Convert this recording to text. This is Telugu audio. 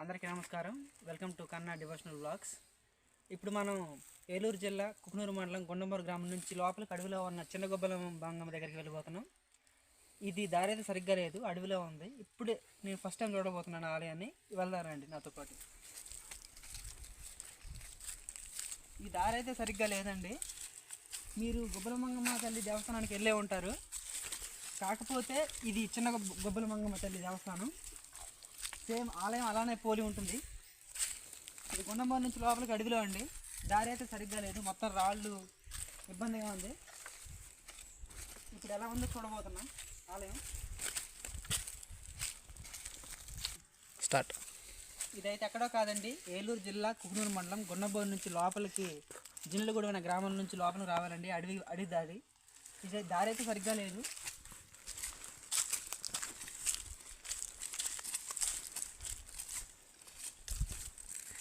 అందరికీ నమస్కారం. వెల్కమ్ టు కన్నా డివోషనల్ వ్లాగ్స్. ఇప్పుడు మనం ఏలూరు జిల్లా కుకునూరు మండలం గుండంబూరు గ్రామం నుంచి లోపలికి అడవిలో ఉన్న చిన్న గొబ్బల బంగమ్మ దగ్గరికి వెళ్ళిపోతున్నాం. ఇది దారి అయితే సరిగ్గా లేదు, అడవిలో ఉంది. ఇప్పుడే నేను ఫస్ట్ టైం చూడబోతున్నాను ఆలయాన్ని. వెళ్దారండి నాతో పాటు. ఈ దారి అయితే సరిగ్గా లేదండి. మీరు గొబ్బల మంగమ్మ తల్లి దేవస్థానానికి వెళ్ళే ఉంటారు. కాకపోతే ఇది చిన్న గొబ్బల మంగమ్మ తల్లి దేవస్థానం. సేమ్ ఆలయం అలానే పోలి ఉంటుంది. ఇది గుండంబూరు నుంచి లోపలికి అడవిలో అండి. దారి అయితే సరిగ్గా లేదు, మొత్తం రాళ్ళు, ఇబ్బందిగా ఉంది. ఇప్పుడు ఎలా ఉందో చూడబోతున్నాం ఆలయం. స్టార్ట్. ఇదైతే ఎక్కడో కాదండి, ఏలూరు జిల్లా కుకునూరు మండలం గుండంబూరు నుంచి లోపలికి జిన్లగూడెం అనే గ్రామం నుంచి లోపలికి రావాలండి. అడవి దారి. ఇది దారి అయితే సరిగ్గా లేదు.